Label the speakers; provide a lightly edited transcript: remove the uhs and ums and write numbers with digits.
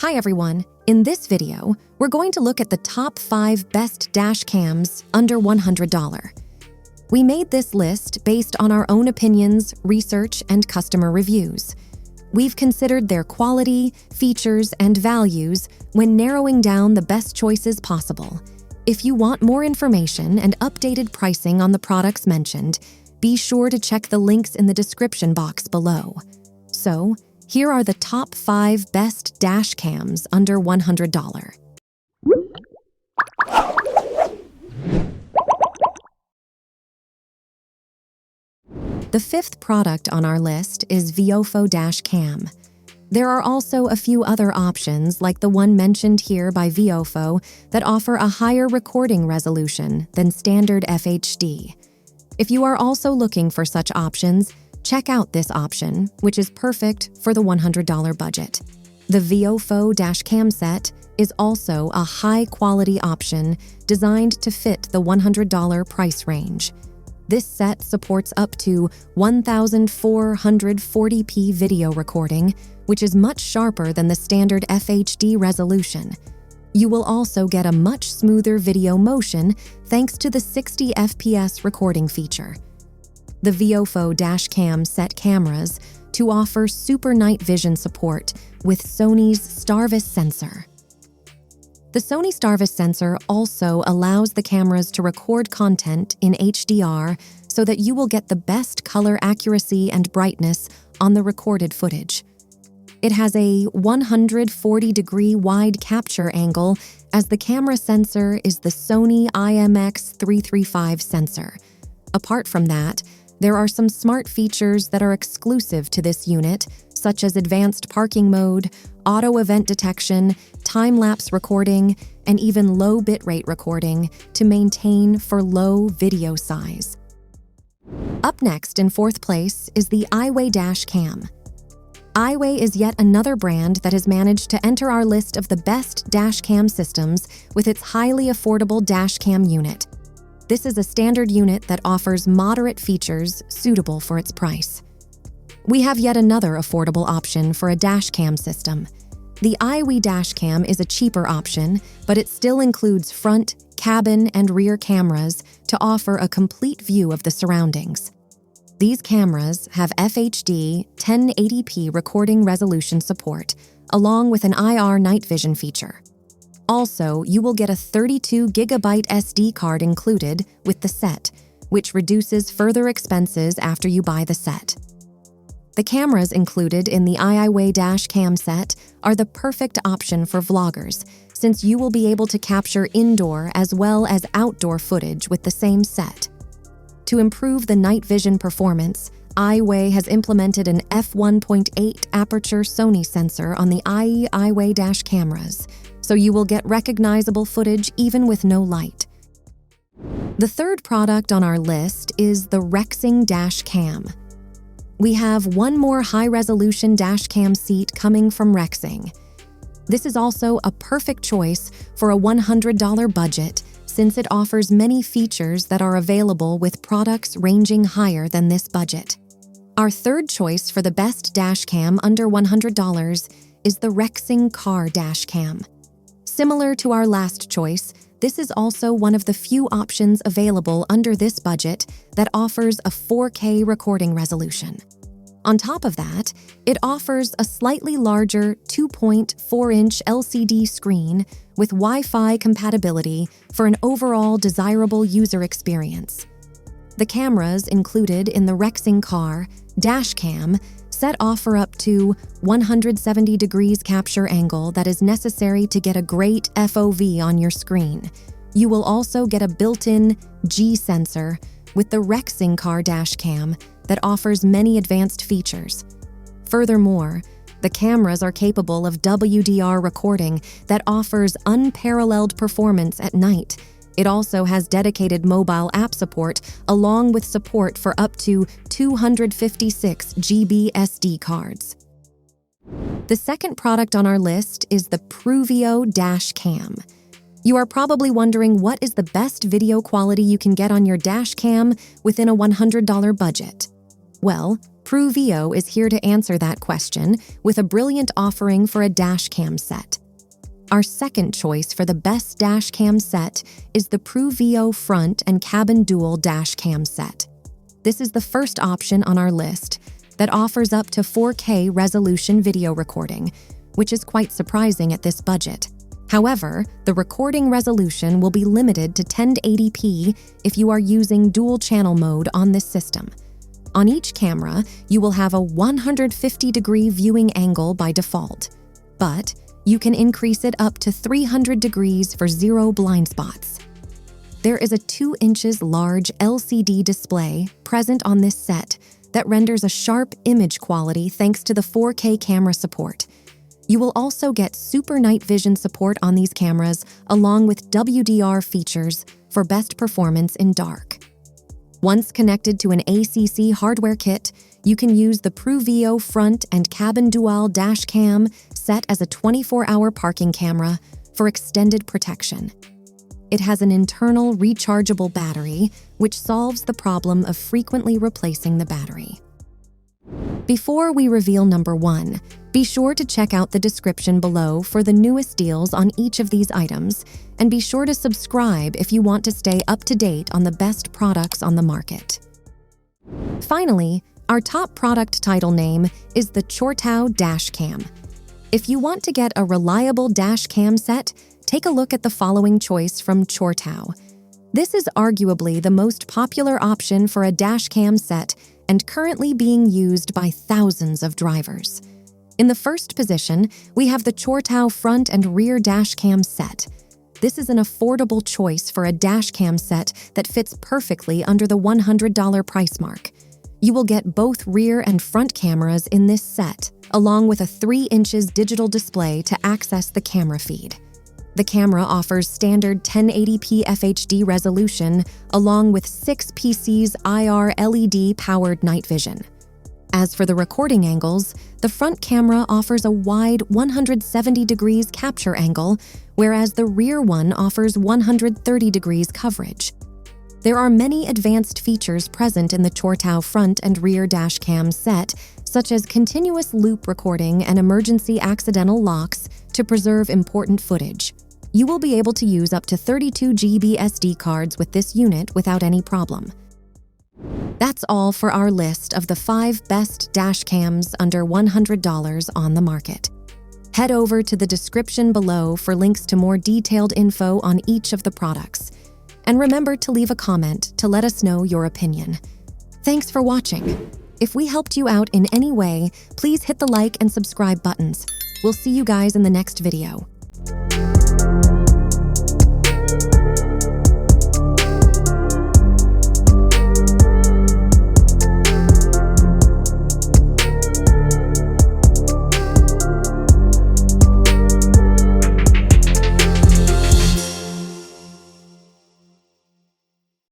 Speaker 1: Hi everyone, in this video, we're going to look at the top 5 best dash cams under $100. We made this list based on our own opinions, research, and customer reviews. We've considered their quality, features, and values when narrowing down the best choices possible. If you want more information and updated pricing on the products mentioned, be sure to check the links in the description box below. So, here are the top 5 best dash cams under $100. The 5th product on our list is VIOFO Dash Cam. There are also a few other options like the one mentioned here by VIOFO that offer a higher recording resolution than standard FHD. If you are also looking for such options, check out this option, which is perfect for the $100 budget. The VIOFO Dash Cam set is also a high-quality option designed to fit the $100 price range. This set supports up to 1440p video recording, which is much sharper than the standard FHD resolution. You will also get a much smoother video motion thanks to the 60 FPS recording feature. The VIOFO Dash Cam set cameras to offer super night vision support with Sony's Starvis sensor. The Sony Starvis sensor also allows the cameras to record content in HDR so that you will get the best color accuracy and brightness on the recorded footage. It has a 140-degree wide capture angle as the camera sensor is the Sony IMX335 sensor. Apart from that, there are some smart features that are exclusive to this unit, such as advanced parking mode, auto event detection, time-lapse recording, and even low bitrate recording to maintain for low video size. Up next in 4th place is the IIWEY Dash Cam. IIWEY is yet another brand that has managed to enter our list of the best dash cam systems with its highly affordable dash cam unit. This is a standard unit that offers moderate features suitable for its price. We have yet another affordable option for a dash cam system. The IIWEY Dash Cam is a cheaper option, but it still includes front, cabin, and rear cameras to offer a complete view of the surroundings. These cameras have FHD 1080p recording resolution support, along with an IR night vision feature. Also, you will get a 32GB SD card included with the set, which reduces further expenses after you buy the set. The cameras included in the IIWEY Dash Cam set are the perfect option for vloggers, since you will be able to capture indoor as well as outdoor footage with the same set. To improve the night vision performance, IIWEY has implemented an f1.8 aperture Sony sensor on the IIWEY Dash cameras, so you will get recognizable footage even with no light. The 3rd product on our list is the Rexing Dash Cam. We have one more high-resolution dash cam seat coming from Rexing. This is also a perfect choice for a $100 budget since it offers many features that are available with products ranging higher than this budget. Our 3rd choice for the best dash cam under $100 is the Rexing Car Dash Cam. Similar to our last choice, this is also one of the few options available under this budget that offers a 4K recording resolution. On top of that, it offers a slightly larger 2.4-inch LCD screen with Wi-Fi compatibility for an overall desirable user experience. The cameras included in the Rexing Car Dash Cam set offer up to 170 degrees capture angle that is necessary to get a great FOV on your screen. You will also get a built-in G sensor with the Rexing Car Dash Cam that offers many advanced features. Furthermore, the cameras are capable of WDR recording that offers unparalleled performance at night. It also has dedicated mobile app support, along with support for up to 256 GB SD cards. The 2nd product on our list is the PRUVEEO Dash Cam. You are probably wondering what is the best video quality you can get on your dash cam within a $100 budget. Well, PRUVEEO is here to answer that question with a brilliant offering for a dash cam set. Our second choice for the best dash cam set is the PRUVEEO Front and Cabin Dual Dash Cam set. This is the first option on our list that offers up to 4K resolution video recording, which is quite surprising at this budget. However, the recording resolution will be limited to 1080p if you are using dual channel mode on this system. On each camera, you will have a 150-degree viewing angle by default, but you can increase it up to 300 degrees for 0 blind spots. There is a 2 inches large LCD display present on this set that renders a sharp image quality thanks to the 4K camera support. You will also get super night vision support on these cameras along with WDR features for best performance in dark. Once connected to an ACC hardware kit, you can use the PRUVEEO Front and Cabin Dual Dash Cam set as a 24-hour parking camera for extended protection. It has an internal rechargeable battery, which solves the problem of frequently replacing the battery. Before we reveal number 1, be sure to check out the description below for the newest deals on each of these items, and be sure to subscribe if you want to stay up to date on the best products on the market. Finally, our top product title name is the CHORTAU Dash Cam. If you want to get a reliable dash cam set, take a look at the following choice from CHORTAU. This is arguably the most popular option for a dash cam set and currently being used by thousands of drivers. In the first position, we have the CHORTAU Front and Rear Dash Cam set. This is an affordable choice for a dash cam set that fits perfectly under the $100 price mark. You will get both rear and front cameras in this set, along with a 3 inches digital display to access the camera feed. The camera offers standard 1080p FHD resolution along with 6 PCs IR LED-powered night vision. As for the recording angles, the front camera offers a wide 170 degrees capture angle, whereas the rear one offers 130 degrees coverage. There are many advanced features present in the CHORTAU Front and Rear Dash Cam set, such as continuous loop recording and emergency accidental locks to preserve important footage. You will be able to use up to 32 GB SD cards with this unit without any problem. That's all for our list of the 5 best dash cams under $100 on the market. Head over to the description below for links to more detailed info on each of the products. And remember to leave a comment to let us know your opinion. Thanks for watching. If we helped you out in any way, please hit the like and subscribe buttons. We'll see you guys in the next video.